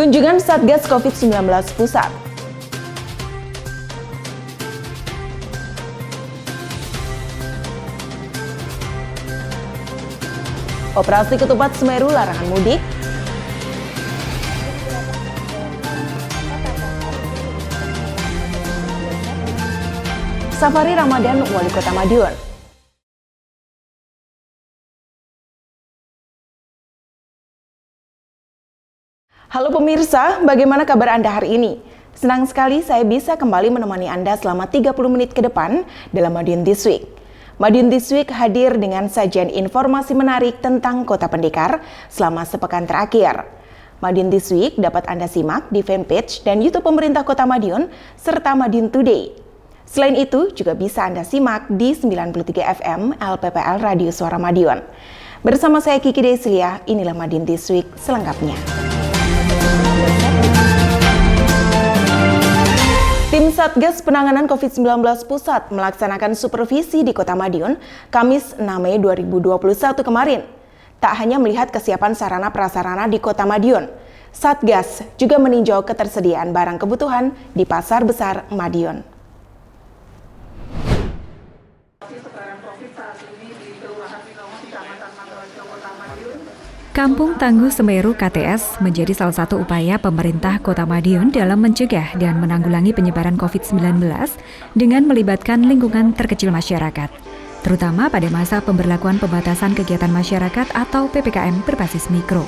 Kunjungan Satgas COVID-19 Pusat. Operasi Ketupat Semeru larangan mudik. Safari Ramadan Wali Kota Madiun. Halo pemirsa, bagaimana kabar Anda hari ini? Senang sekali saya bisa kembali menemani Anda selama 30 menit ke depan dalam Madiun This Week. Madiun This Week hadir dengan sajian informasi menarik tentang Kota Pendekar selama sepekan terakhir. Madiun This Week dapat Anda simak di fanpage dan YouTube pemerintah Kota Madiun serta Madiun Today. Selain itu, juga bisa Anda simak di 93 FM LPPL Radio Suara Madiun. Bersama saya Kiki Deslia, inilah Madiun This Week selengkapnya. Tim Satgas Penanganan COVID-19 Pusat melaksanakan supervisi di Kota Madiun Kamis 6 Mei 2021 kemarin. Tak hanya melihat kesiapan sarana-prasarana di Kota Madiun, Satgas juga meninjau ketersediaan barang kebutuhan di Pasar Besar Madiun. Kampung Tangguh Semeru KTS menjadi salah satu upaya pemerintah Kota Madiun dalam mencegah dan menanggulangi penyebaran COVID-19 dengan melibatkan lingkungan terkecil masyarakat, terutama pada masa pemberlakuan pembatasan kegiatan masyarakat atau PPKM berbasis mikro.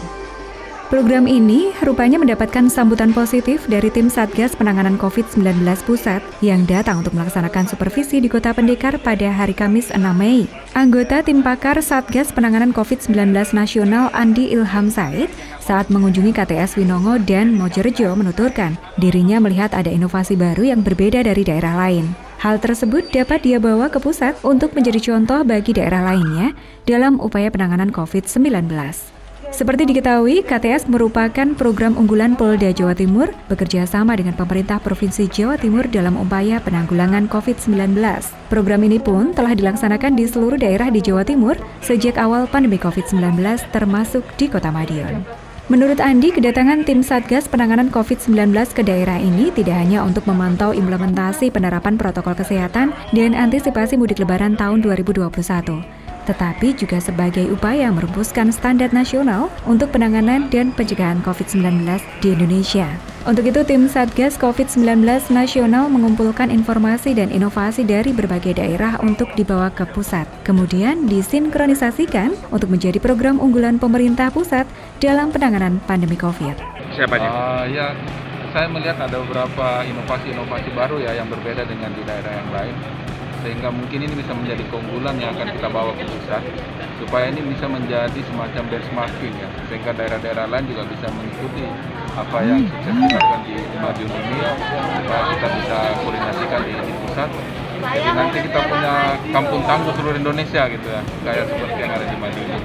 Program ini rupanya mendapatkan sambutan positif dari tim Satgas Penanganan COVID-19 Pusat yang datang untuk melaksanakan supervisi di Kota Pendekar pada hari Kamis 6 Mei. Anggota tim pakar Satgas Penanganan COVID-19 Nasional Andi Ilham Said saat mengunjungi KTS Winongo dan Mojorejo menuturkan dirinya melihat ada inovasi baru yang berbeda dari daerah lain. Hal tersebut dapat dia bawa ke pusat untuk menjadi contoh bagi daerah lainnya dalam upaya penanganan COVID-19. Seperti diketahui, KTS merupakan program unggulan Polda Jawa Timur bekerja sama dengan pemerintah Provinsi Jawa Timur dalam upaya penanggulangan COVID-19. Program ini pun telah dilaksanakan di seluruh daerah di Jawa Timur sejak awal pandemi COVID-19 termasuk di Kota Madiun. Menurut Andi, kedatangan tim Satgas Penanganan COVID-19 ke daerah ini tidak hanya untuk memantau implementasi penerapan protokol kesehatan dan antisipasi mudik lebaran tahun 2021. Tetapi juga sebagai upaya merumuskan standar nasional untuk penanganan dan pencegahan COVID-19 di Indonesia. Untuk itu, tim Satgas COVID-19 Nasional mengumpulkan informasi dan inovasi dari berbagai daerah untuk dibawa ke pusat, kemudian disinkronisasikan untuk menjadi program unggulan pemerintah pusat dalam penanganan pandemi COVID. Siapa aja? Ya, saya melihat ada beberapa inovasi-inovasi baru ya yang berbeda dengan di daerah yang lain. Sehingga mungkin ini bisa menjadi keunggulan yang akan kita bawa ke pusat supaya ini bisa menjadi semacam benchmarking ya, sehingga daerah-daerah lain juga bisa mengikuti apa yang sukses dilakukan di Madiun ini supaya kita bisa koordinasikan di pusat. Jadi nanti kita punya kampung tangguh seluruh Indonesia gitu ya, kayak seperti yang ada di Madiun.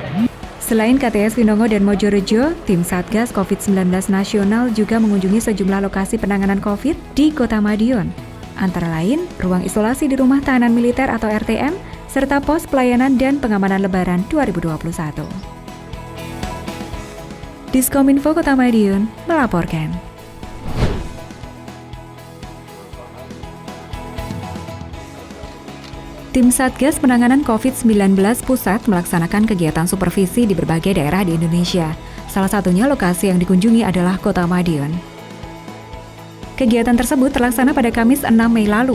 Selain KTS Winongo dan Mojorejo, tim Satgas COVID-19 Nasional juga mengunjungi sejumlah lokasi penanganan COVID di Kota Madiun. Antara lain, ruang isolasi di Rumah Tahanan Militer atau RTM, serta pos pelayanan dan pengamanan Lebaran 2021. Diskominfo Kota Madiun melaporkan. Tim Satgas Penanganan COVID-19 Pusat melaksanakan kegiatan supervisi di berbagai daerah di Indonesia. Salah satunya lokasi yang dikunjungi adalah Kota Madiun. Kegiatan tersebut terlaksana pada Kamis 6 Mei lalu.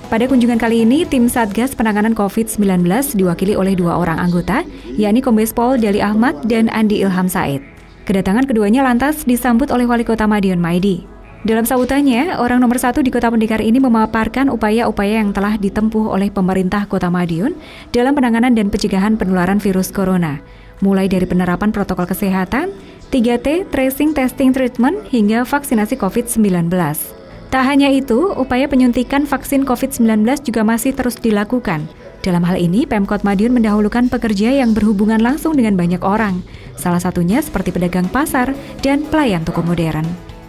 Pada kunjungan kali ini, tim Satgas Penanganan COVID-19 diwakili oleh 2 orang anggota, yakni Kombes Pol Dali Ahmad dan Andi Ilham Said. Kedatangan keduanya lantas disambut oleh Wali Kota Madiun Maidi. Dalam sambutannya, orang nomor 1 di Kota Pendekar ini memaparkan upaya-upaya yang telah ditempuh oleh pemerintah Kota Madiun dalam penanganan dan pencegahan penularan virus corona, mulai dari penerapan protokol kesehatan, 3T, tracing, testing, treatment, hingga vaksinasi COVID-19. Tak hanya itu, upaya penyuntikan vaksin COVID-19 juga masih terus dilakukan. Dalam hal ini, Pemkot Madiun mendahulukan pekerja yang berhubungan langsung dengan banyak orang, salah satunya seperti pedagang pasar dan pelayan toko modern.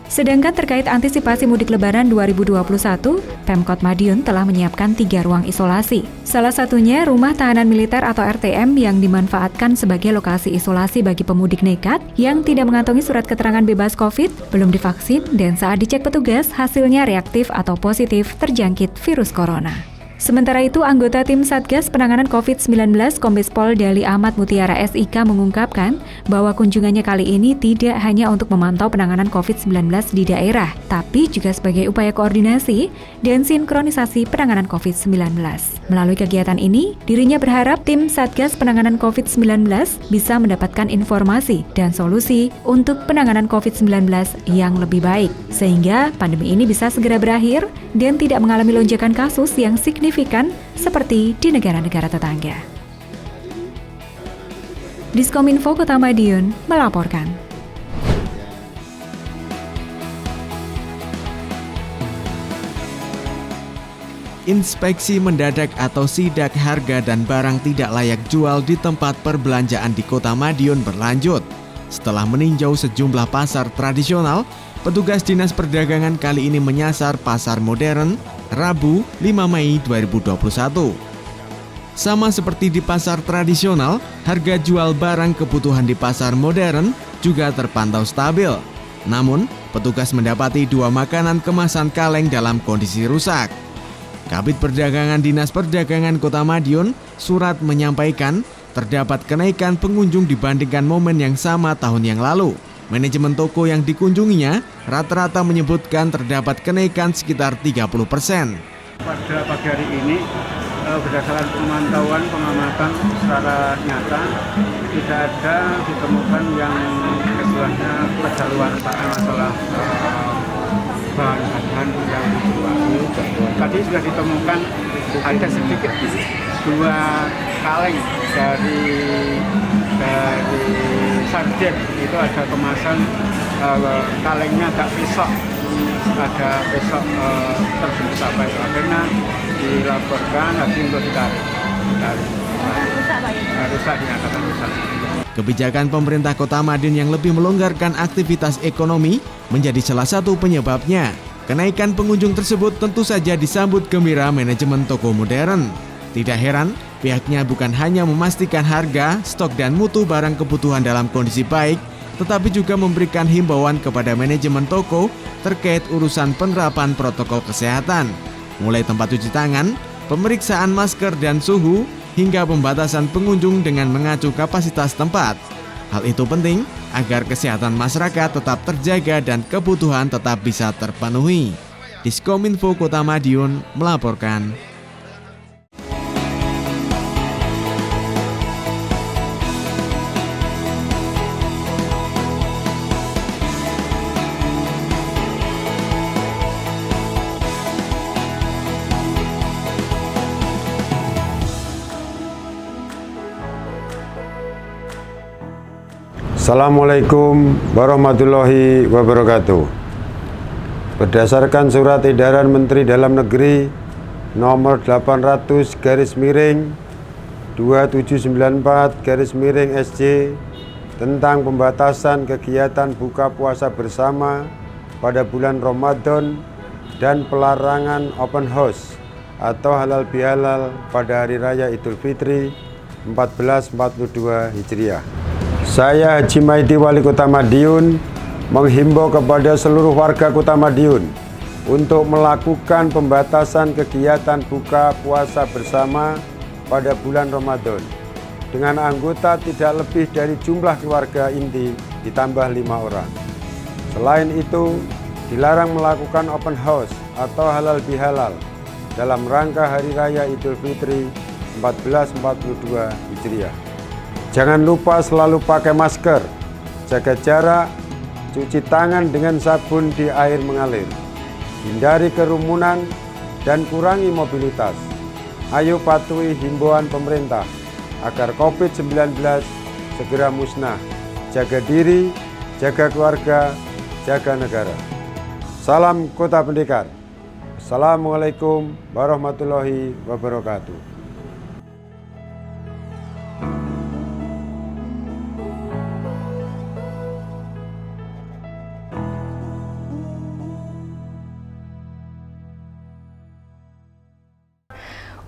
Sedangkan terkait antisipasi mudik lebaran 2021, Pemkot Madiun telah menyiapkan 3 ruang isolasi. Salah satunya rumah tahanan militer atau RTM yang dimanfaatkan sebagai lokasi isolasi bagi pemudik nekat yang tidak mengantongi surat keterangan bebas COVID, belum divaksin, dan saat dicek petugas hasilnya reaktif atau positif terjangkit virus corona. Sementara itu, anggota tim Satgas Penanganan COVID-19 Kombes Pol Dali Ahmad Mutiara SIK mengungkapkan bahwa kunjungannya kali ini tidak hanya untuk memantau penanganan COVID-19 di daerah, tapi juga sebagai upaya koordinasi dan sinkronisasi penanganan COVID-19. Melalui kegiatan ini, dirinya berharap tim Satgas Penanganan COVID-19 bisa mendapatkan informasi dan solusi untuk penanganan COVID-19 yang lebih baik, sehingga pandemi ini bisa segera berakhir dan tidak mengalami lonjakan kasus yang signifikan seperti di negara-negara tetangga. Diskominfo Kota Madiun melaporkan. Inspeksi mendadak atau sidak harga dan barang tidak layak jual di tempat perbelanjaan di Kota Madiun berlanjut. Setelah meninjau sejumlah pasar tradisional, petugas Dinas Perdagangan kali ini menyasar Pasar Modern Rabu 5 Mei 2021. Sama seperti di pasar tradisional, harga jual barang kebutuhan di Pasar Modern juga terpantau stabil. Namun, petugas mendapati 2 makanan kemasan kaleng dalam kondisi rusak. Kabid Perdagangan Dinas Perdagangan Kota Madiun surat menyampaikan terdapat kenaikan pengunjung dibandingkan momen yang sama tahun yang lalu. Manajemen toko yang dikunjunginya rata-rata menyebutkan terdapat kenaikan sekitar 30%. Pada pagi hari ini, berdasarkan pemantauan pengamatan secara nyata, tidak ada ditemukan yang istilahnya kedaluarsaan masalah bahan-bahan yang dijual. Tadi sudah ditemukan ada sedikit 2 kaleng dari sarden, itu ada kemasan kalengnya agak pesok, ada pesok terbentuk apa itu, akhirnya dilaporkan lagi untuk ditarik. Rusak, dinyatakan rusak. Kebijakan pemerintah Kota Madiun yang lebih melonggarkan aktivitas ekonomi menjadi salah satu penyebabnya. Kenaikan pengunjung tersebut tentu saja disambut gembira manajemen toko modern. Tidak heran, pihaknya bukan hanya memastikan harga, stok dan mutu barang kebutuhan dalam kondisi baik, tetapi juga memberikan himbauan kepada manajemen toko terkait urusan penerapan protokol kesehatan, mulai tempat cuci tangan, pemeriksaan masker dan suhu, hingga pembatasan pengunjung dengan mengacu kapasitas tempat. Hal itu penting agar kesehatan masyarakat tetap terjaga dan kebutuhan tetap bisa terpenuhi. Diskominfo Kota Madiun melaporkan. Assalamualaikum warahmatullahi wabarakatuh. Berdasarkan Surat Edaran Menteri Dalam Negeri nomor 800/2794/SC tentang pembatasan kegiatan buka puasa bersama pada bulan Ramadan dan pelarangan open house atau halal bihalal pada Hari Raya Idul Fitri 1442 Hijriah. Saya Haji Maidi, Wali Kota Madiun, menghimbau kepada seluruh warga Kota Madiun untuk melakukan pembatasan kegiatan buka puasa bersama pada bulan Ramadan dengan anggota tidak lebih dari jumlah keluarga inti ditambah 5 orang. Selain itu, dilarang melakukan open house atau halal bihalal dalam rangka Hari Raya Idul Fitri 1442 Hijriah. Jangan lupa selalu pakai masker, jaga jarak, cuci tangan dengan sabun di air mengalir, hindari kerumunan, dan kurangi mobilitas. Ayo patuhi himbauan pemerintah agar COVID-19 segera musnah. Jaga diri, jaga keluarga, jaga negara. Salam Kota Pendekar. Assalamualaikum warahmatullahi wabarakatuh.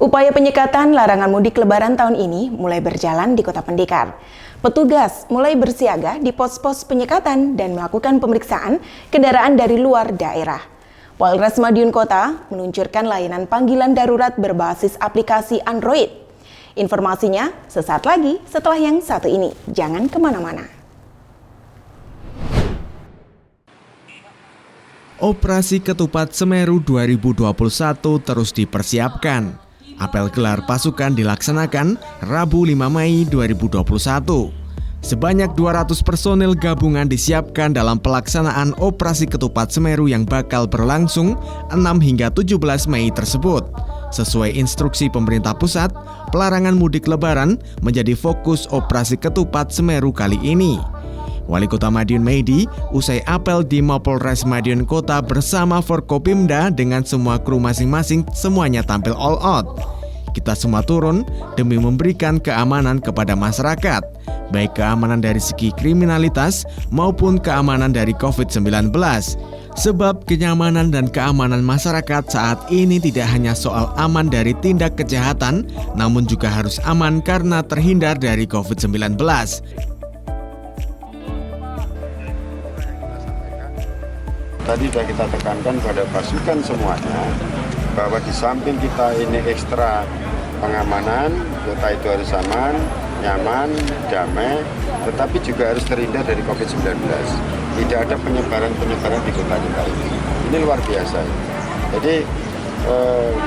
Upaya penyekatan larangan mudik Lebaran tahun ini mulai berjalan di Kota Pendekar. Petugas mulai bersiaga di pos-pos penyekatan dan melakukan pemeriksaan kendaraan dari luar daerah. Polres Madiun Kota meluncurkan layanan panggilan darurat berbasis aplikasi Android. Informasinya sesaat lagi setelah yang satu ini. Jangan kemana-mana. Operasi Ketupat Semeru 2021 terus dipersiapkan. Apel gelar pasukan dilaksanakan Rabu 5 Mei 2021. Sebanyak 200 personil gabungan disiapkan dalam pelaksanaan Operasi Ketupat Semeru yang bakal berlangsung 6 hingga 17 Mei tersebut. Sesuai instruksi pemerintah pusat, pelarangan mudik Lebaran menjadi fokus Operasi Ketupat Semeru kali ini. Wali Kota Madiun Medi usai apel di Mapolres Madiun Kota bersama Forkopimda dengan semua kru masing-masing semuanya tampil all out. Kita semua turun demi memberikan keamanan kepada masyarakat, baik keamanan dari segi kriminalitas maupun keamanan dari COVID-19. Sebab kenyamanan dan keamanan masyarakat saat ini tidak hanya soal aman dari tindak kejahatan, namun juga harus aman karena terhindar dari COVID-19. Tadi sudah kita tekankan pada pasukan semuanya bahwa di samping kita ini ekstra pengamanan, kota itu harus aman, nyaman, damai, tetapi juga harus terhindar dari COVID-19. Tidak ada penyebaran-penyebaran di kota kita ini. Ini luar biasa. Jadi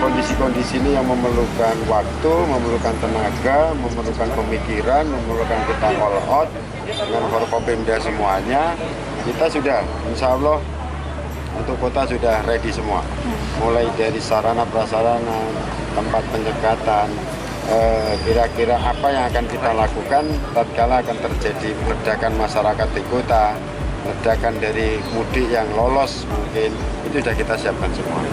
kondisi-kondisi ini yang memerlukan waktu, memerlukan tenaga, memerlukan pemikiran, memerlukan kita all out dengan Forkopimda semuanya. Kita sudah, insya Allah, untuk kota sudah ready semua, mulai dari sarana prasarana, tempat penyekatan, kira-kira apa yang akan kita lakukan tatkala akan terjadi ledakan masyarakat di kota, ledakan dari mudik yang lolos mungkin, itu sudah kita siapkan semua.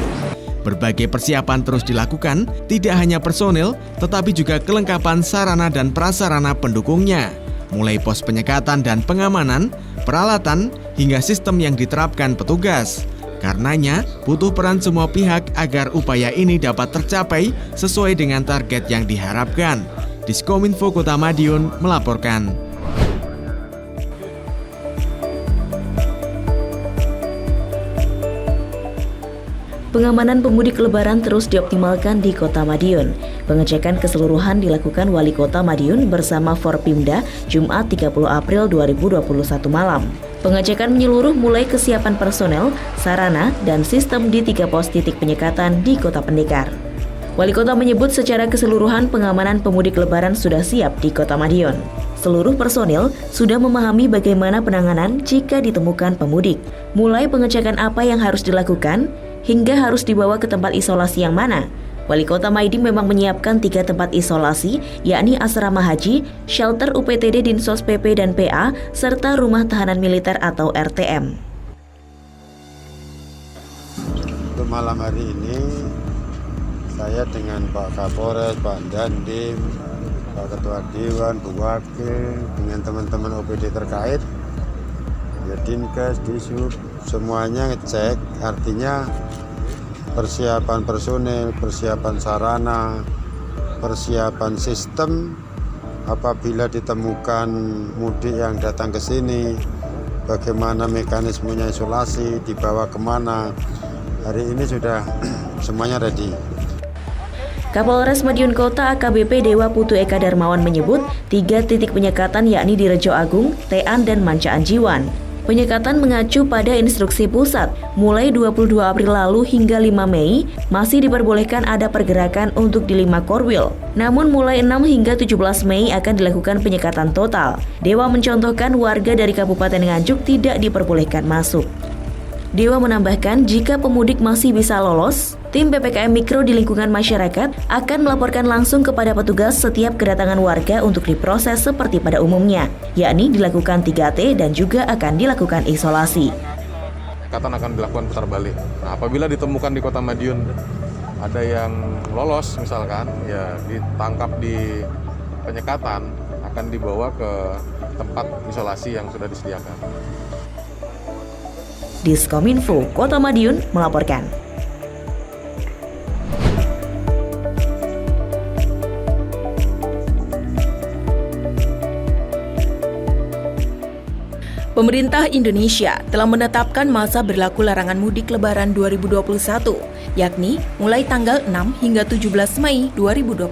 Berbagai persiapan terus dilakukan, tidak hanya personil, tetapi juga kelengkapan sarana dan prasarana pendukungnya, mulai pos penyekatan dan pengamanan, peralatan, hingga sistem yang diterapkan petugas. Karenanya, butuh peran semua pihak agar upaya ini dapat tercapai sesuai dengan target yang diharapkan. Diskominfo Kota Madiun melaporkan. Pengamanan pemudik Lebaran terus dioptimalkan di Kota Madiun. Pengecekan keseluruhan dilakukan Wali Kota Madiun bersama Forpimda Jumat 30 April 2021 malam. Pengecekan menyeluruh mulai kesiapan personel, sarana, dan sistem di 3 pos titik penyekatan di Kota Pendekar. Wali Kota menyebut secara keseluruhan pengamanan pemudik Lebaran sudah siap di Kota Madiun. Seluruh personil sudah memahami bagaimana penanganan jika ditemukan pemudik, mulai pengecekan apa yang harus dilakukan, hingga harus dibawa ke tempat isolasi yang mana. Wali Kota Maidim memang menyiapkan 3 tempat isolasi, yakni Asrama Haji, Shelter UPTD Dinsos PP dan PA, serta Rumah Tahanan Militer atau RTM. Untuk malam hari ini, saya dengan Pak Kapolres, Pak Dandim, Pak Ketua Dewan, Bu Wakil, dengan teman-teman OPD terkait, ya Dinkes, Dishub, semuanya ngecek, artinya persiapan personel, persiapan sarana, persiapan sistem apabila ditemukan mudik yang datang ke sini, bagaimana mekanismenya isolasi, dibawa kemana. Hari ini sudah semuanya ready. Kapolres Madiun Kota AKBP Dewa Putu Eka Darmawan menyebut 3 titik penyekatan yakni di Rejo Agung, Tean, dan Mancaan Jiwan. Penyekatan mengacu pada instruksi pusat, mulai 22 April lalu hingga 5 Mei masih diperbolehkan ada pergerakan untuk di 5 korwil. Namun mulai 6 hingga 17 Mei akan dilakukan penyekatan total. Dewa mencontohkan warga dari Kabupaten Nganjuk tidak diperbolehkan masuk. Dewa menambahkan jika pemudik masih bisa lolos, tim PPKM Mikro di lingkungan masyarakat akan melaporkan langsung kepada petugas setiap kedatangan warga untuk diproses seperti pada umumnya, yakni dilakukan 3T dan juga akan dilakukan isolasi. Penyekatan akan dilakukan putar balik. Nah, apabila ditemukan di Kota Madiun ada yang lolos misalkan, ya ditangkap di penyekatan, akan dibawa ke tempat isolasi yang sudah disediakan. Diskominfo Kota Madiun melaporkan. Pemerintah Indonesia telah menetapkan masa berlaku larangan mudik Lebaran 2021, yakni mulai tanggal 6 hingga 17 Mei 2021.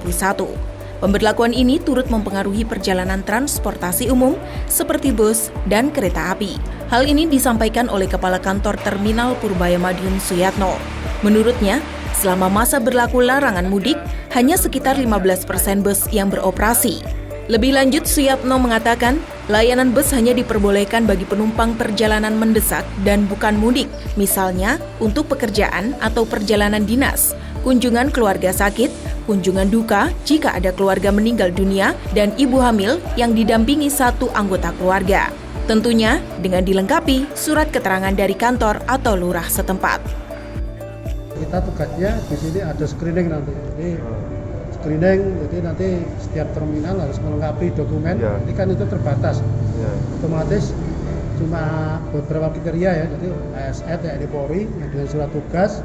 Pemberlakuan ini turut mempengaruhi perjalanan transportasi umum seperti bus dan kereta api. Hal ini disampaikan oleh Kepala Kantor Terminal Purbaya Madiun Suyatno. Menurutnya, selama masa berlaku larangan mudik, hanya sekitar 15% bus yang beroperasi. Lebih lanjut, Suyatno mengatakan, layanan bus hanya diperbolehkan bagi penumpang perjalanan mendesak dan bukan mudik, misalnya untuk pekerjaan atau perjalanan dinas, kunjungan keluarga sakit, kunjungan duka jika ada keluarga meninggal dunia, dan ibu hamil yang didampingi satu anggota keluarga. Tentunya dengan dilengkapi surat keterangan dari kantor atau lurah setempat. Kita tugasnya di sini ada screening nanti. Screening, jadi nanti setiap terminal harus melengkapi dokumen. Ini kan itu terbatas. Otomatis cuma beberapa kriteria ya. Jadi ASN, TNI Polri yang dengan surat tugas.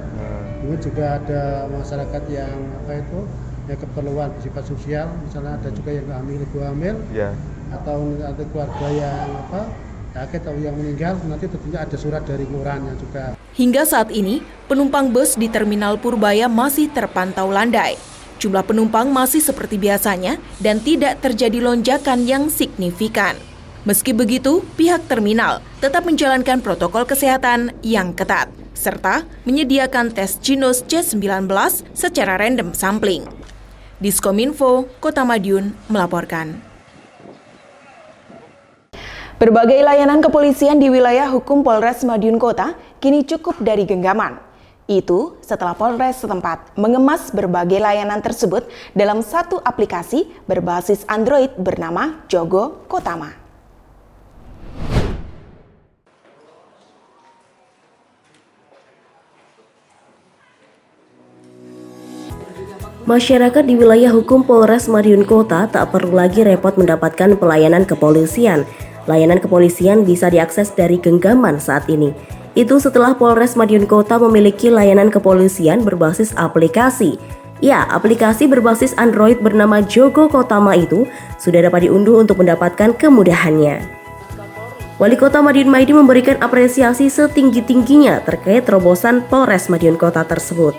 Kemudian juga ada masyarakat yang yang keperluan bersifat sosial. Misalnya ada juga yang hamil, ibu hamil, atau ada keluarga yang sakit atau yang meninggal. Nanti tentunya ada surat dari kelurahannya juga. Hingga saat ini, penumpang bus di Terminal Purbaya masih terpantau landai. Jumlah penumpang masih seperti biasanya dan tidak terjadi lonjakan yang signifikan. Meski begitu, pihak terminal tetap menjalankan protokol kesehatan yang ketat, serta menyediakan tes Jinos C19 secara random sampling. Diskominfo, Kota Madiun melaporkan. Berbagai layanan kepolisian di wilayah hukum Polres Madiun Kota kini cukup dari genggaman. Itu setelah Polres setempat mengemas berbagai layanan tersebut dalam satu aplikasi berbasis Android bernama Jogo Kotama. Masyarakat di wilayah hukum Polres Madiun Kota tak perlu lagi repot mendapatkan pelayanan kepolisian. Layanan kepolisian bisa diakses dari genggaman saat ini. Itu setelah Polres Madiun Kota memiliki layanan kepolisian berbasis aplikasi. Ya, aplikasi berbasis Android bernama Jogo Kotama itu sudah dapat diunduh untuk mendapatkan kemudahannya. Wali Kota Madiun Maidi memberikan apresiasi setinggi-tingginya terkait terobosan Polres Madiun Kota tersebut.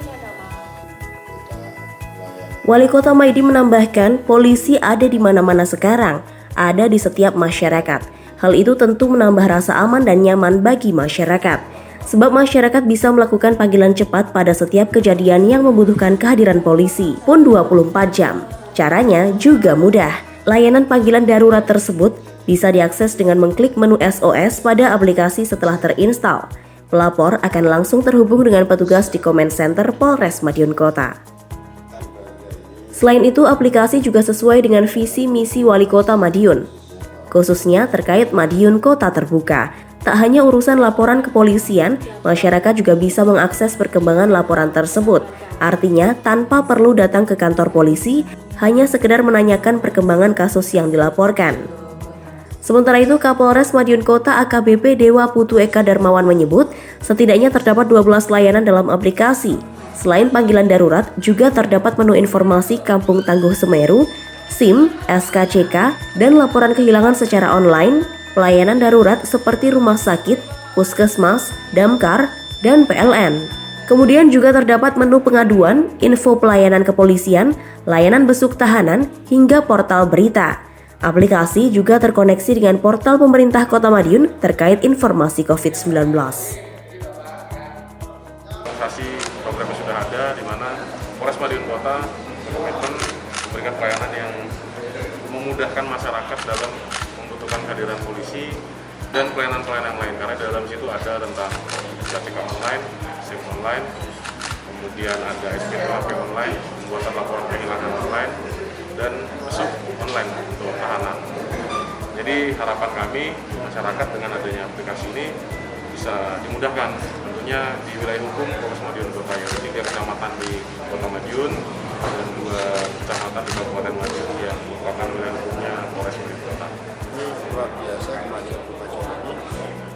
Wali Kota Maidi menambahkan, polisi ada di mana-mana sekarang, ada di setiap masyarakat. Hal itu tentu menambah rasa aman dan nyaman bagi masyarakat. Sebab masyarakat bisa melakukan panggilan cepat pada setiap kejadian yang membutuhkan kehadiran polisi pun 24 jam. Caranya juga mudah. Layanan panggilan darurat tersebut bisa diakses dengan mengklik menu SOS pada aplikasi setelah terinstal. Pelapor akan langsung terhubung dengan petugas di Command Center Polres Madiun Kota. Selain itu, aplikasi juga sesuai dengan visi misi Wali Kota Madiun, khususnya terkait Madiun Kota Terbuka. Tak hanya urusan laporan kepolisian, masyarakat juga bisa mengakses perkembangan laporan tersebut. Artinya, tanpa perlu datang ke kantor polisi, hanya sekedar menanyakan perkembangan kasus yang dilaporkan. Sementara itu, Kapolres Madiun Kota AKBP Dewa Putu Eka Darmawan menyebut, setidaknya terdapat 12 layanan dalam aplikasi. Selain panggilan darurat, juga terdapat menu informasi Kampung Tangguh Semeru, SIM, SKCK, dan laporan kehilangan secara online, pelayanan darurat seperti rumah sakit, puskesmas, damkar, dan PLN. Kemudian juga terdapat menu pengaduan, info pelayanan kepolisian, layanan besuk tahanan, hingga portal berita. Aplikasi juga terkoneksi dengan portal pemerintah Kota Madiun terkait informasi COVID-19. Programnya sudah ada, di mana Polres Madiun Kota berkomitmen memberikan pelayanan yang memudahkan masyarakat dalam membutuhkan kehadiran polisi dan pelayanan-pelayanan lain, karena dalam situ ada tentang SKCK online, SIM online, kemudian ada SPKP online, pembuatan laporan kehilangan online, dan besuk online untuk tahanan. Jadi harapan kami masyarakat dengan adanya aplikasi ini bisa dimudahkan. Tentunya di wilayah hukum Polres Madiun Kota, yaitu 3 kecamatan di Kota Madiun dan 2 kecamatan di Kabupaten Madiun yang merupakan wilayah hukumnya Polres Madiun Kota. Ini luar biasa kemajuan ini.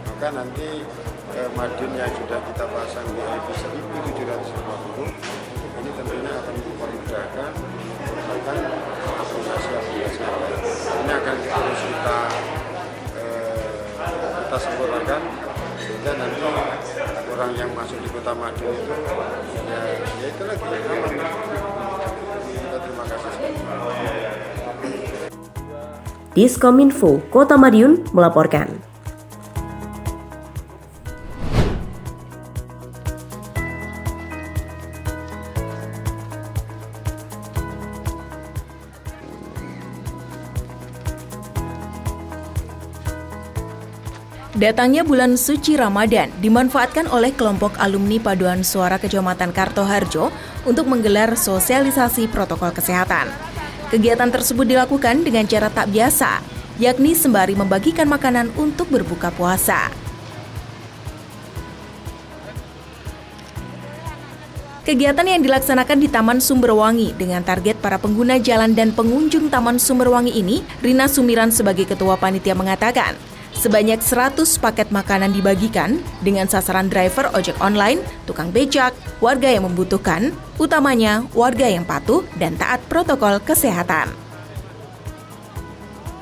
Maka nanti Madiun yang sudah kita pasang di IP 1750 ini tentunya akan memudahkan aplikasi-aplikasi ini akan terus kita Kota Madiun itu ya itu lagi aman. Kita terima kasih sekali. Diskominfo Kota Madiun melaporkan. Datangnya bulan suci Ramadan dimanfaatkan oleh kelompok alumni Paduan Suara Kecamatan Kartoharjo untuk menggelar sosialisasi protokol kesehatan. Kegiatan tersebut dilakukan dengan cara tak biasa, yakni sembari membagikan makanan untuk berbuka puasa. Kegiatan yang dilaksanakan di Taman Sumberwangi dengan target para pengguna jalan dan pengunjung Taman Sumberwangi ini, Rina Sumiran sebagai ketua panitia mengatakan, sebanyak 100 paket makanan dibagikan dengan sasaran driver ojek online, tukang becak, warga yang membutuhkan, utamanya warga yang patuh dan taat protokol kesehatan.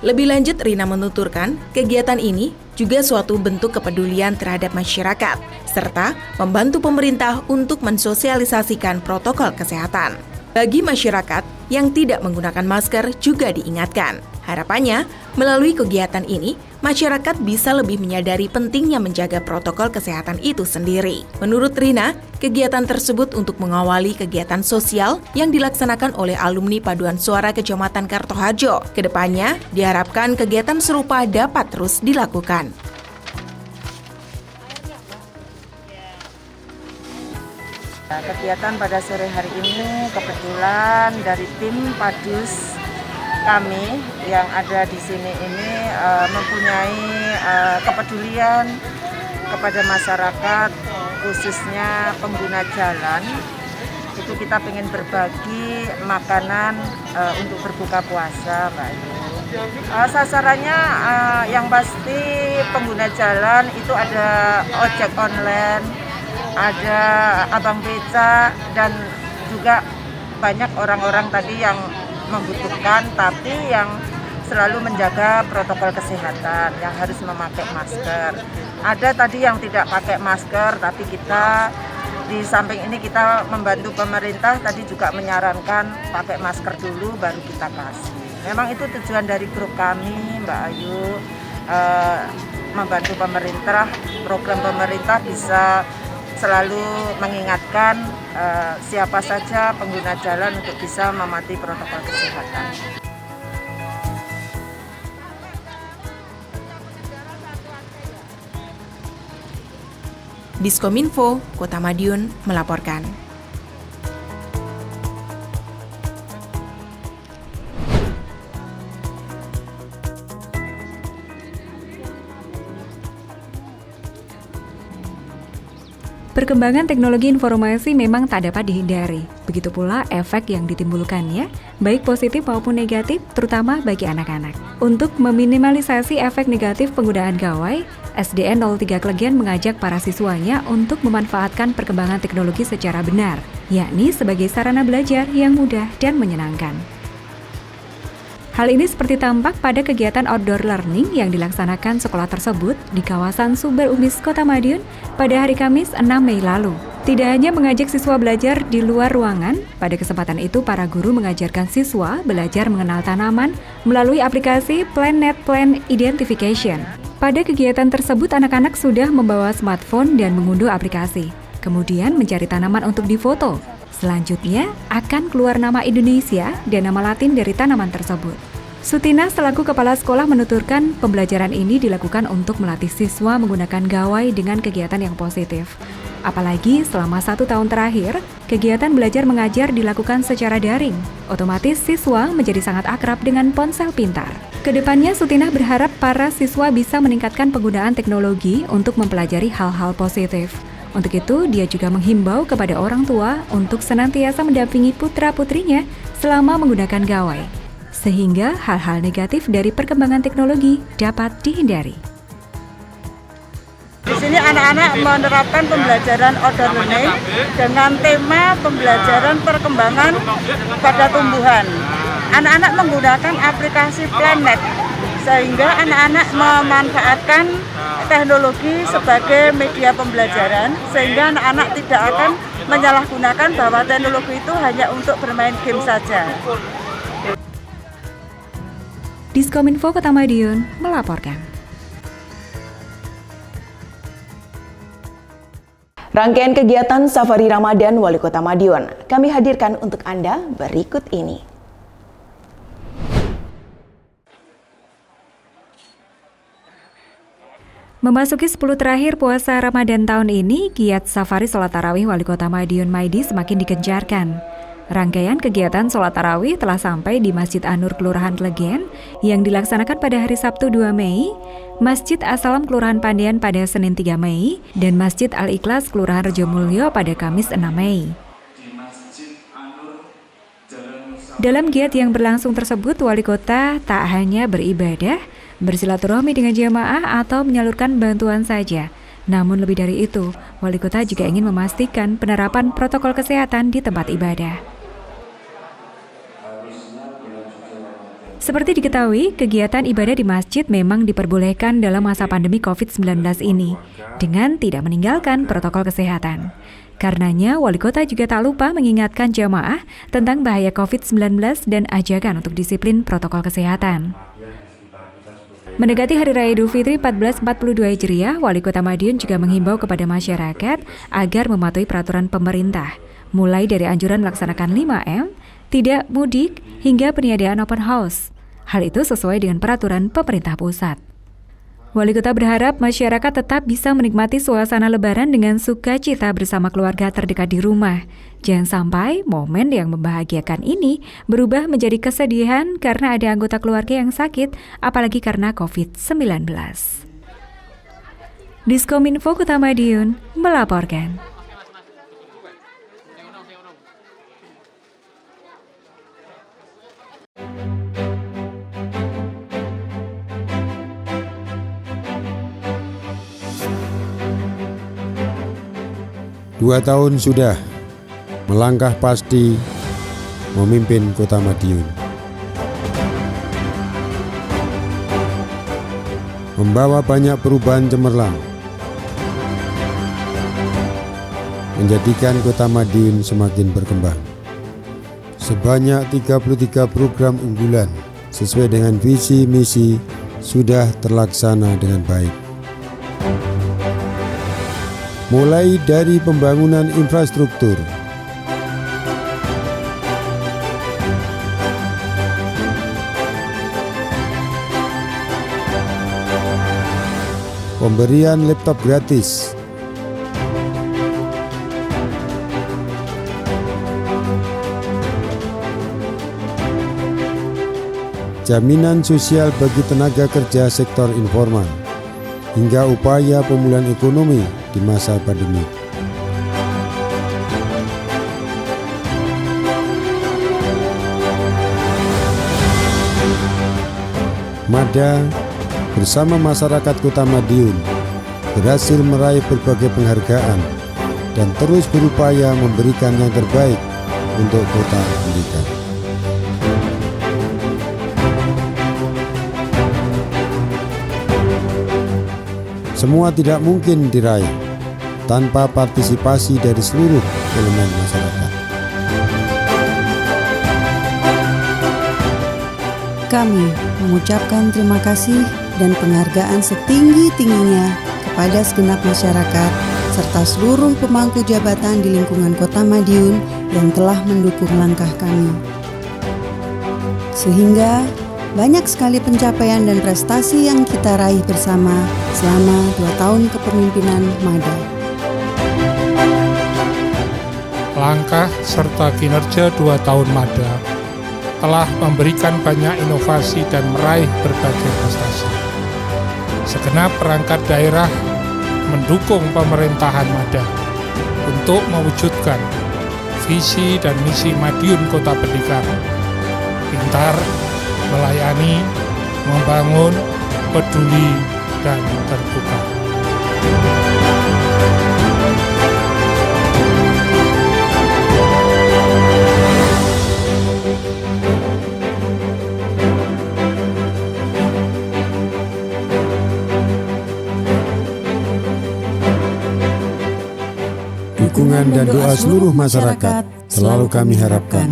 Lebih lanjut, Rina menuturkan, kegiatan ini juga suatu bentuk kepedulian terhadap masyarakat, serta membantu pemerintah untuk mensosialisasikan protokol kesehatan. Bagi masyarakat yang tidak menggunakan masker juga diingatkan. Harapannya, melalui kegiatan ini, masyarakat bisa lebih menyadari pentingnya menjaga protokol kesehatan itu sendiri. Menurut Rina, kegiatan tersebut untuk mengawali kegiatan sosial yang dilaksanakan oleh alumni Paduan Suara Kecamatan Kartoharjo. Kedepannya, diharapkan kegiatan serupa dapat terus dilakukan. Kegiatan pada sore hari ini kebetulan dari tim Padus kami yang ada di sini ini mempunyai kepedulian kepada masyarakat, khususnya pengguna jalan. Itu kita ingin berbagi makanan untuk berbuka puasa, Mbak Ayu. Sasarannya yang pasti pengguna jalan itu ada ojek online, ada abang beca, dan juga banyak orang-orang tadi yang membutuhkan tapi yang selalu menjaga protokol kesehatan, yang harus memakai masker. Ada tadi yang tidak pakai masker, tapi kita di samping ini kita membantu pemerintah tadi juga menyarankan pakai masker dulu baru kita kasih. Memang itu tujuan dari grup kami, Mbak Ayu, membantu pemerintah, program pemerintah bisa selalu mengingatkan siapa saja pengguna jalan untuk bisa mematuhi protokol kesehatan. Diskominfo Kota Madiun melaporkan. Perkembangan teknologi informasi memang tak dapat dihindari. Begitu pula efek yang ditimbulkannya, baik positif maupun negatif, terutama bagi anak-anak. Untuk meminimalisasi efek negatif penggunaan gawai, SDN 03 Klegen mengajak para siswanya untuk memanfaatkan perkembangan teknologi secara benar, yakni sebagai sarana belajar yang mudah dan menyenangkan. Hal ini seperti tampak pada kegiatan outdoor learning yang dilaksanakan sekolah tersebut di kawasan Sumber Umis, Kota Madiun pada hari Kamis 6 Mei lalu. Tidak hanya mengajak siswa belajar di luar ruangan, pada kesempatan itu para guru mengajarkan siswa belajar mengenal tanaman melalui aplikasi Planet Plant Identification. Pada kegiatan tersebut, anak-anak sudah membawa smartphone dan mengunduh aplikasi, kemudian mencari tanaman untuk difoto. Selanjutnya, akan keluar nama Indonesia dan nama Latin dari tanaman tersebut. Sutina selaku kepala sekolah menuturkan pembelajaran ini dilakukan untuk melatih siswa menggunakan gawai dengan kegiatan yang positif. Apalagi selama 1 tahun terakhir, kegiatan belajar mengajar dilakukan secara daring. Otomatis siswa menjadi sangat akrab dengan ponsel pintar. Kedepannya, Sutina berharap para siswa bisa meningkatkan penggunaan teknologi untuk mempelajari hal-hal positif. Untuk itu, dia juga menghimbau kepada orang tua untuk senantiasa mendampingi putra-putrinya selama menggunakan gawai, sehingga hal-hal negatif dari perkembangan teknologi dapat dihindari. Di sini anak-anak menerapkan pembelajaran outdoor learning dengan tema pembelajaran perkembangan pada tumbuhan. Anak-anak menggunakan aplikasi Planet. sehingga anak-anak memanfaatkan teknologi sebagai media pembelajaran, sehingga anak-anak tidak akan menyalahgunakan bahwa teknologi itu hanya untuk bermain game saja. Diskominfo Kota Madiun melaporkan. Rangkaian kegiatan Safari Ramadan Wali Kota Madiun kami hadirkan untuk Anda berikut ini. Memasuki 10 terakhir puasa Ramadan tahun ini, giat Safari Sholat Tarawih Wali Kota Madiun Maidi semakin digencarkan. Rangkaian kegiatan sholat tarawih telah sampai di Masjid An-Nur Kelurahan Klegen yang dilaksanakan pada hari Sabtu 2 Mei, Masjid As-Salam Kelurahan Pandean pada Senin 3 Mei, dan Masjid Al-Ikhlas Kelurahan Rejomulyo pada Kamis 6 Mei. Dalam giat yang berlangsung tersebut, Wali Kota tak hanya beribadah, bersilaturahmi dengan jamaah atau menyalurkan bantuan saja. Namun lebih dari itu, Wali Kota juga ingin memastikan penerapan protokol kesehatan di tempat ibadah. Seperti diketahui, kegiatan ibadah di masjid memang diperbolehkan dalam masa pandemi COVID-19 ini, dengan tidak meninggalkan protokol kesehatan. Karenanya, Wali Kota juga tak lupa mengingatkan jamaah tentang bahaya COVID-19 dan ajakan untuk disiplin protokol kesehatan. Mendekati Hari Raya Idul Fitri 1442 Hijriah, Wali Kota Madiun juga menghimbau kepada masyarakat agar mematuhi peraturan pemerintah, mulai dari anjuran melaksanakan 5M, tidak mudik, hingga peniadaan open house. Hal itu sesuai dengan peraturan pemerintah pusat. Wali Kota berharap masyarakat tetap bisa menikmati suasana Lebaran dengan sukacita bersama keluarga terdekat di rumah. Jangan sampai momen yang membahagiakan ini berubah menjadi kesedihan karena ada anggota keluarga yang sakit, apalagi karena COVID-19. Diskominfo Kota Madiun melaporkan. Dua tahun sudah melangkah pasti memimpin Kota Madiun. Membawa banyak perubahan cemerlang. Menjadikan Kota Madiun semakin berkembang. Sebanyak 33 program unggulan sesuai dengan visi misi sudah terlaksana dengan baik. Mulai dari pembangunan infrastruktur, pemberian laptop gratis, jaminan sosial bagi tenaga kerja sektor informal, hingga upaya pemulihan ekonomi di masa pandemi. MADA bersama masyarakat Kota Madiun berhasil meraih berbagai penghargaan dan terus berupaya memberikan yang terbaik untuk Kota Pendidikan. Semua tidak mungkin diraih tanpa partisipasi dari seluruh elemen masyarakat. Kami mengucapkan terima kasih dan penghargaan setinggi-tingginya kepada segenap masyarakat serta seluruh pemangku jabatan di lingkungan Kota Madiun yang telah mendukung langkah kami. Sehingga banyak sekali pencapaian dan prestasi yang kita raih bersama selama 2 tahun kepemimpinan MADA. Langkah serta kinerja 2 tahun MADA telah memberikan banyak inovasi dan meraih berbagai prestasi. Segenap perangkat daerah mendukung pemerintahan MADA untuk mewujudkan visi dan misi Madiun Kota Pendidikan, pintar, melayani, membangun, peduli, dan terbuka. dukungan dan doa seluruh masyarakat selalu kami harapkan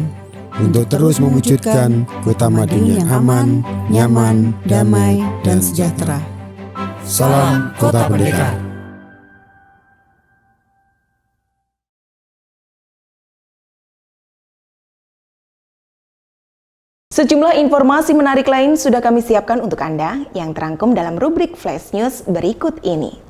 untuk terus mewujudkan Kota Madiun yang aman, nyaman, damai, dan sejahtera. Salam Kota Pendekar. Sejumlah informasi menarik lain sudah kami siapkan untuk Anda yang terangkum dalam rubrik Flash News berikut ini.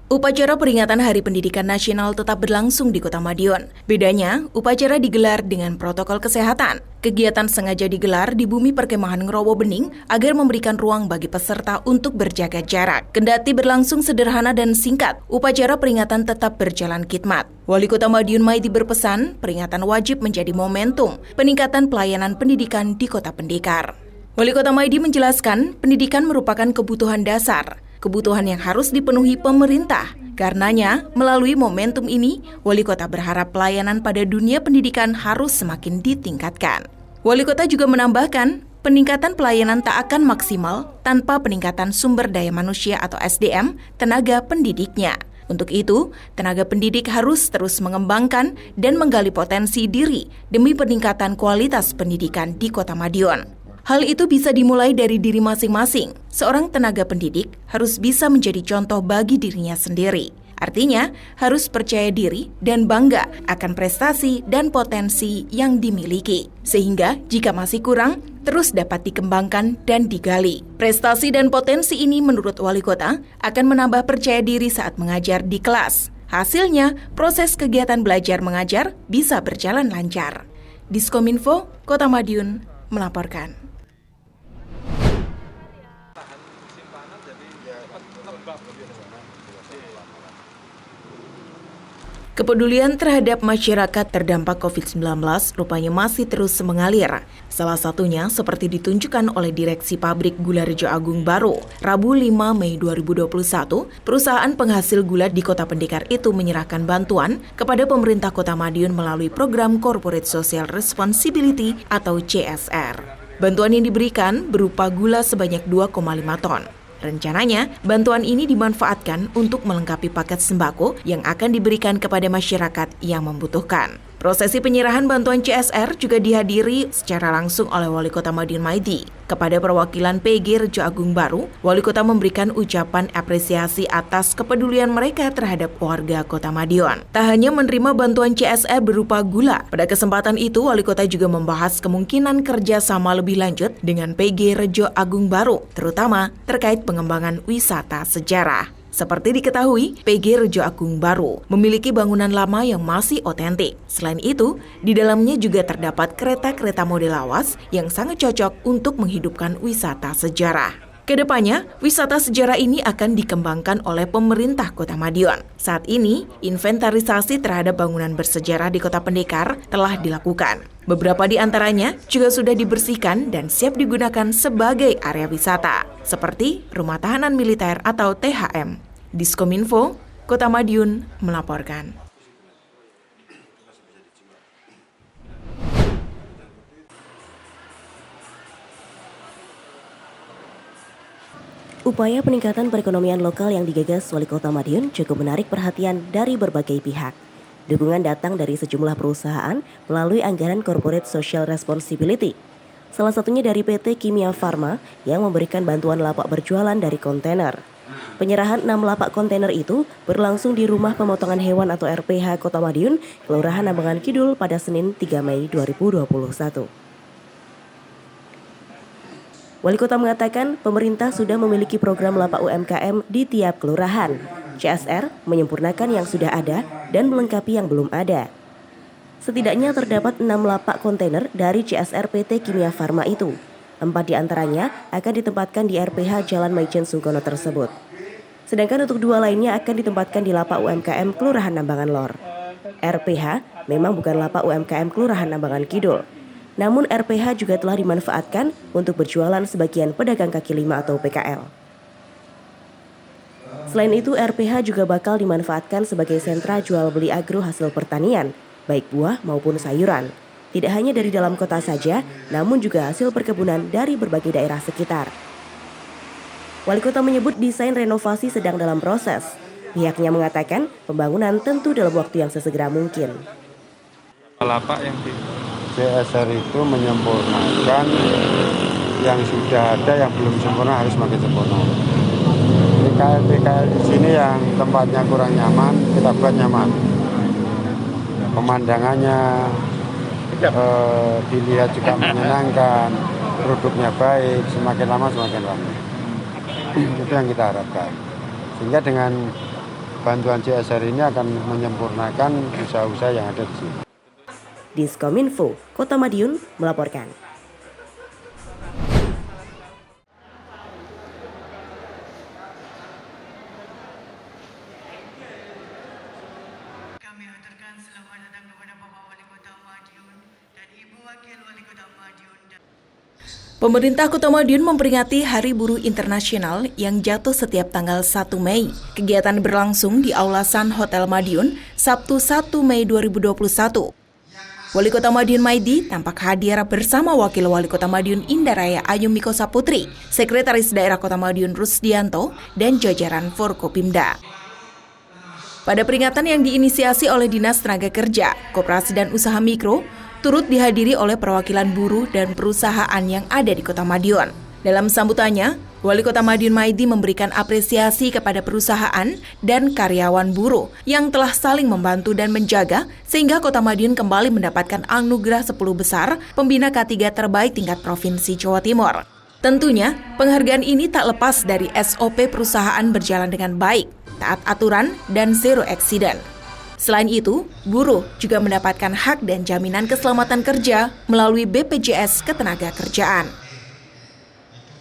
Upacara peringatan Hari Pendidikan Nasional tetap berlangsung di Kota Madiun. Bedanya, upacara digelar dengan protokol kesehatan. Kegiatan sengaja digelar di bumi perkemahan Ngrowo Bening agar memberikan ruang bagi peserta untuk berjaga jarak. Kendati berlangsung sederhana dan singkat, upacara peringatan tetap berjalan khidmat. Wali Kota Madiun Maidi berpesan, peringatan wajib menjadi momentum peningkatan pelayanan pendidikan di Kota Pendekar. Wali Kota Maidi menjelaskan, pendidikan merupakan kebutuhan dasar. Kebutuhan yang harus dipenuhi pemerintah. Karenanya, melalui momentum ini, Wali Kota berharap pelayanan pada dunia pendidikan harus semakin ditingkatkan. Wali Kota juga menambahkan, peningkatan pelayanan tak akan maksimal tanpa peningkatan sumber daya manusia atau SDM, tenaga pendidiknya. Untuk itu, tenaga pendidik harus terus mengembangkan dan menggali potensi diri demi peningkatan kualitas pendidikan di Kota Madiun. Hal itu bisa dimulai dari diri masing-masing. Seorang tenaga pendidik harus bisa menjadi contoh bagi dirinya sendiri. Artinya, harus percaya diri dan bangga akan prestasi dan potensi yang dimiliki. Sehingga, jika masih kurang, terus dapat dikembangkan dan digali. Prestasi dan potensi ini menurut Wali Kota akan menambah percaya diri saat mengajar di kelas. Hasilnya, proses kegiatan belajar mengajar bisa berjalan lancar. Diskominfo, Kota Madiun, melaporkan. Kepedulian terhadap masyarakat terdampak COVID-19 rupanya masih terus mengalir. Salah satunya seperti ditunjukkan oleh Direksi Pabrik Gula Rejo Agung Baru. Rabu 5 Mei 2021, perusahaan penghasil gula di Kota Pendekar itu menyerahkan bantuan kepada pemerintah Kota Madiun melalui program Corporate Social Responsibility atau CSR. Bantuan yang diberikan berupa gula sebanyak 2,5 ton. Rencananya, bantuan ini dimanfaatkan untuk melengkapi paket sembako yang akan diberikan kepada masyarakat yang membutuhkan. Prosesi penyerahan bantuan CSR juga dihadiri secara langsung oleh Wali Kota Madiun Maidi. Kepada perwakilan PG Rejo Agung Baru, Wali Kota memberikan ucapan apresiasi atas kepedulian mereka terhadap warga Kota Madiun. Tak hanya menerima bantuan CSR berupa gula, pada kesempatan itu Wali Kota juga membahas kemungkinan kerjasama lebih lanjut dengan PG Rejo Agung Baru, terutama terkait pengembangan wisata sejarah. Seperti diketahui, PG Rejo Agung Baru memiliki bangunan lama yang masih otentik. Selain itu, di dalamnya juga terdapat kereta-kereta model lawas yang sangat cocok untuk menghidupkan wisata sejarah. Kedepannya, wisata sejarah ini akan dikembangkan oleh pemerintah Kota Madiun. Saat ini, inventarisasi terhadap bangunan bersejarah di Kota Pendekar telah dilakukan. Beberapa di antaranya juga sudah dibersihkan dan siap digunakan sebagai area wisata, seperti Rumah Tahanan Militer atau THM. Diskominfo, Kota Madiun melaporkan. Upaya peningkatan perekonomian lokal yang digagas Wali Kota Madiun cukup menarik perhatian dari berbagai pihak. Dukungan datang dari sejumlah perusahaan melalui anggaran Corporate Social Responsibility. Salah satunya dari PT Kimia Farma yang memberikan bantuan lapak berjualan dari kontainer. Penyerahan 6 lapak kontainer itu berlangsung di Rumah Pemotongan Hewan atau RPH Kota Madiun, Kelurahan Nambangan Kidul pada Senin 3 Mei 2021. Wali Kota mengatakan pemerintah sudah memiliki program lapak UMKM di tiap kelurahan. CSR menyempurnakan yang sudah ada dan melengkapi yang belum ada. Setidaknya terdapat 6 lapak kontainer dari CSR PT Kimia Farma itu. 4 di antaranya akan ditempatkan di RPH Jalan Maijen Sungkono tersebut. Sedangkan untuk 2 lainnya akan ditempatkan di lapak UMKM Kelurahan Nambangan Lor. RPH memang bukan lapak UMKM Kelurahan Nambangan Kidul. Namun RPH juga telah dimanfaatkan untuk berjualan sebagian pedagang kaki lima atau PKL. Selain itu, RPH juga bakal dimanfaatkan sebagai sentra jual beli agro hasil pertanian, baik buah maupun sayuran. Tidak hanya dari dalam kota saja, namun juga hasil perkebunan dari berbagai daerah sekitar. Wali kota menyebut desain renovasi sedang dalam proses. Pihaknya mengatakan pembangunan tentu dalam waktu yang sesegera mungkin. Apa yang CSR itu menyempurnakan yang sudah ada, yang belum sempurna harus makin sempurna. PKL di sini yang tempatnya kurang nyaman, kita buat nyaman. Pemandangannya dilihat juga menyenangkan, produknya baik, semakin lama semakin ramai. Itu yang kita harapkan. Sehingga dengan bantuan CSR ini akan menyempurnakan usaha-usaha yang ada di sini. Diskominfo, Kota Madiun melaporkan. Kami aturkan selamat datang kepada Bapak Wali Kota Madiun dan Ibu Wakil Wali Kota Madiun. Pemerintah Kota Madiun memperingati Hari Buruh Internasional yang jatuh setiap tanggal 1 Mei. Kegiatan berlangsung di Aula Sun Hotel Madiun, Sabtu 1 Mei 2021. Wali Kota Madiun Maidi tampak hadir bersama Wakil Wali Kota Madiun Indaraya Ayumiko Saputri, Sekretaris Daerah Kota Madiun Rusdianto, dan jajaran Forkopimda. Pada peringatan yang diinisiasi oleh Dinas Tenaga Kerja, Koperasi dan Usaha Mikro, turut dihadiri oleh perwakilan buruh dan perusahaan yang ada di Kota Madiun. Dalam sambutannya, Wali Kota Madiun Maidi memberikan apresiasi kepada perusahaan dan karyawan buruh yang telah saling membantu dan menjaga sehingga Kota Madiun kembali mendapatkan anugerah 10 besar pembina K3 terbaik tingkat Provinsi Jawa Timur. Tentunya, penghargaan ini tak lepas dari SOP perusahaan berjalan dengan baik, taat aturan, dan zero accident. Selain itu, buruh juga mendapatkan hak dan jaminan keselamatan kerja melalui BPJS Ketenagakerjaan.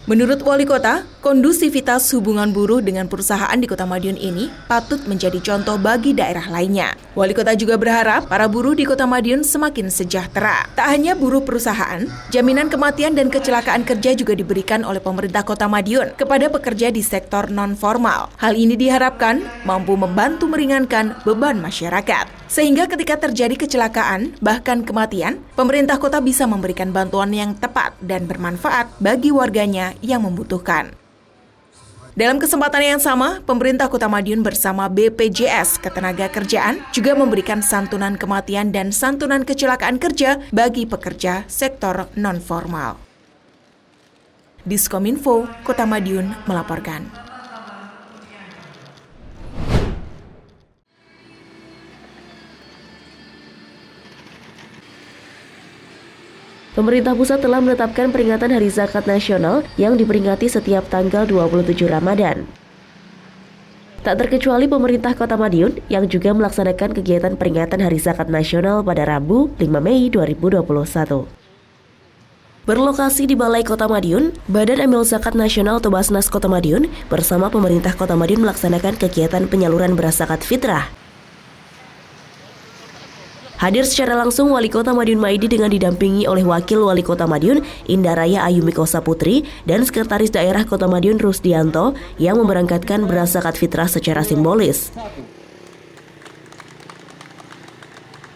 Menurut Wali Kota, kondusivitas hubungan buruh dengan perusahaan di Kota Madiun ini patut menjadi contoh bagi daerah lainnya. Wali Kota juga berharap para buruh di Kota Madiun semakin sejahtera. Tak hanya buruh perusahaan, jaminan kematian dan kecelakaan kerja juga diberikan oleh pemerintah Kota Madiun kepada pekerja di sektor non-formal. Hal ini diharapkan mampu membantu meringankan beban masyarakat. Sehingga ketika terjadi kecelakaan, bahkan kematian, pemerintah kota bisa memberikan bantuan yang tepat dan bermanfaat bagi warganya yang membutuhkan. Dalam kesempatan yang sama, pemerintah Kota Madiun bersama BPJS Ketenagakerjaan juga memberikan santunan kematian dan santunan kecelakaan kerja bagi pekerja sektor non-formal. Diskominfo, Kota Madiun melaporkan. Pemerintah pusat telah menetapkan peringatan Hari Zakat Nasional yang diperingati setiap tanggal 27 Ramadan. Tak terkecuali pemerintah Kota Madiun yang juga melaksanakan kegiatan peringatan Hari Zakat Nasional pada Rabu 5 Mei 2021. Berlokasi di Balai Kota Madiun, Badan Amil Zakat Nasional atau Basnas Kota Madiun bersama pemerintah Kota Madiun melaksanakan kegiatan penyaluran beras zakat fitrah. Hadir secara langsung Wali Kota Madiun Maidi dengan didampingi oleh Wakil Wali Kota Madiun Indaraya Ayumiko Saputri dan Sekretaris Daerah Kota Madiun Rusdianto yang memberangkatkan beras zakat fitrah secara simbolis.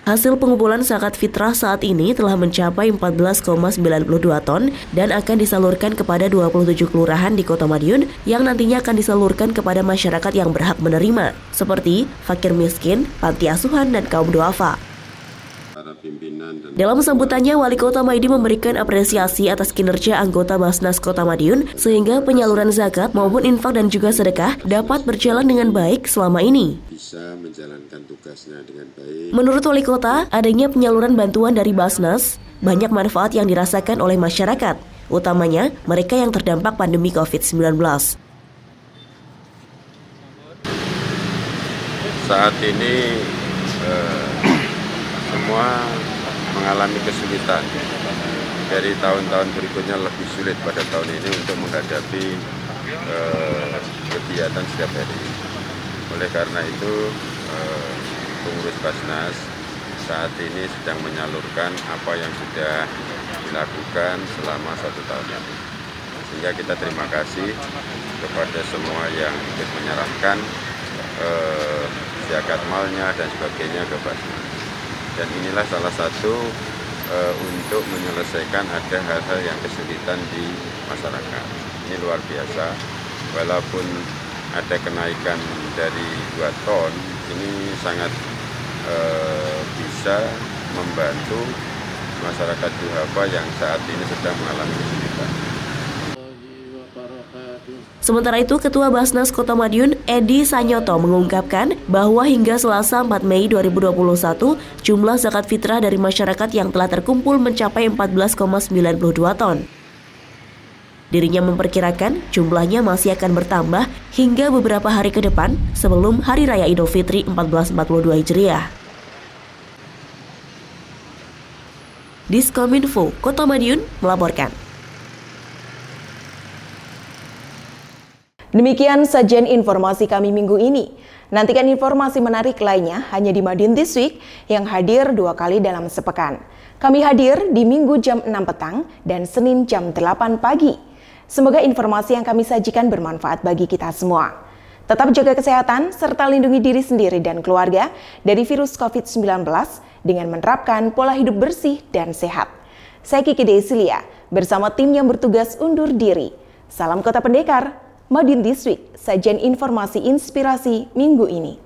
Hasil pengumpulan zakat fitrah saat ini telah mencapai 14,92 ton dan akan disalurkan kepada 27 kelurahan di Kota Madiun yang nantinya akan disalurkan kepada masyarakat yang berhak menerima, seperti fakir miskin, panti asuhan, dan kaum duafa. Dalam sambutannya, Wali Kota Maidi memberikan apresiasi atas kinerja anggota Basnas Kota Madiun sehingga penyaluran zakat maupun infak dan juga sedekah dapat berjalan dengan baik selama ini. Bisa menjalankan tugasnya dengan baik. Menurut Wali Kota, adanya penyaluran bantuan dari Basnas, banyak manfaat yang dirasakan oleh masyarakat, utamanya mereka yang terdampak pandemi COVID-19. Saat ini semua mengalami kesulitan. Dari tahun-tahun berikutnya lebih sulit pada tahun ini untuk menghadapi kegiatan setiap hari. Oleh karena itu, pengurus Basnas saat ini sedang menyalurkan apa yang sudah dilakukan selama 1 tahun ini. Sehingga kita terima kasih kepada semua yang ikut menyerahkan zakat malnya dan sebagainya ke Basnas. Dan inilah salah satu untuk menyelesaikan ada hal-hal yang kesulitan di masyarakat. Ini luar biasa. walaupun ada kenaikan dari 2 ton, ini sangat bisa membantu masyarakat Johava yang saat ini sedang mengalami kesulitan. Sementara itu, Ketua Basnas Kota Madiun, Edi Sanyoto, mengungkapkan bahwa hingga Selasa 4 Mei 2021, jumlah zakat fitrah dari masyarakat yang telah terkumpul mencapai 14,92 ton. Dirinya memperkirakan jumlahnya masih akan bertambah hingga beberapa hari ke depan sebelum Hari Raya Idul Fitri 1442 Hijriah. Diskominfo Kota Madiun melaporkan. Demikian sajian informasi kami minggu ini. Nantikan informasi menarik lainnya hanya di Madiun This Week yang hadir 2 kali dalam sepekan. Kami hadir di Minggu jam 6 petang dan Senin jam 8 pagi. Semoga informasi yang kami sajikan bermanfaat bagi kita semua. Tetap jaga kesehatan serta lindungi diri sendiri dan keluarga dari virus COVID-19 dengan menerapkan pola hidup bersih dan sehat. Saya Kiki Desilia bersama tim yang bertugas undur diri. Salam Kota Pendekar. Madiun This Week, sajian informasi inspirasi minggu ini.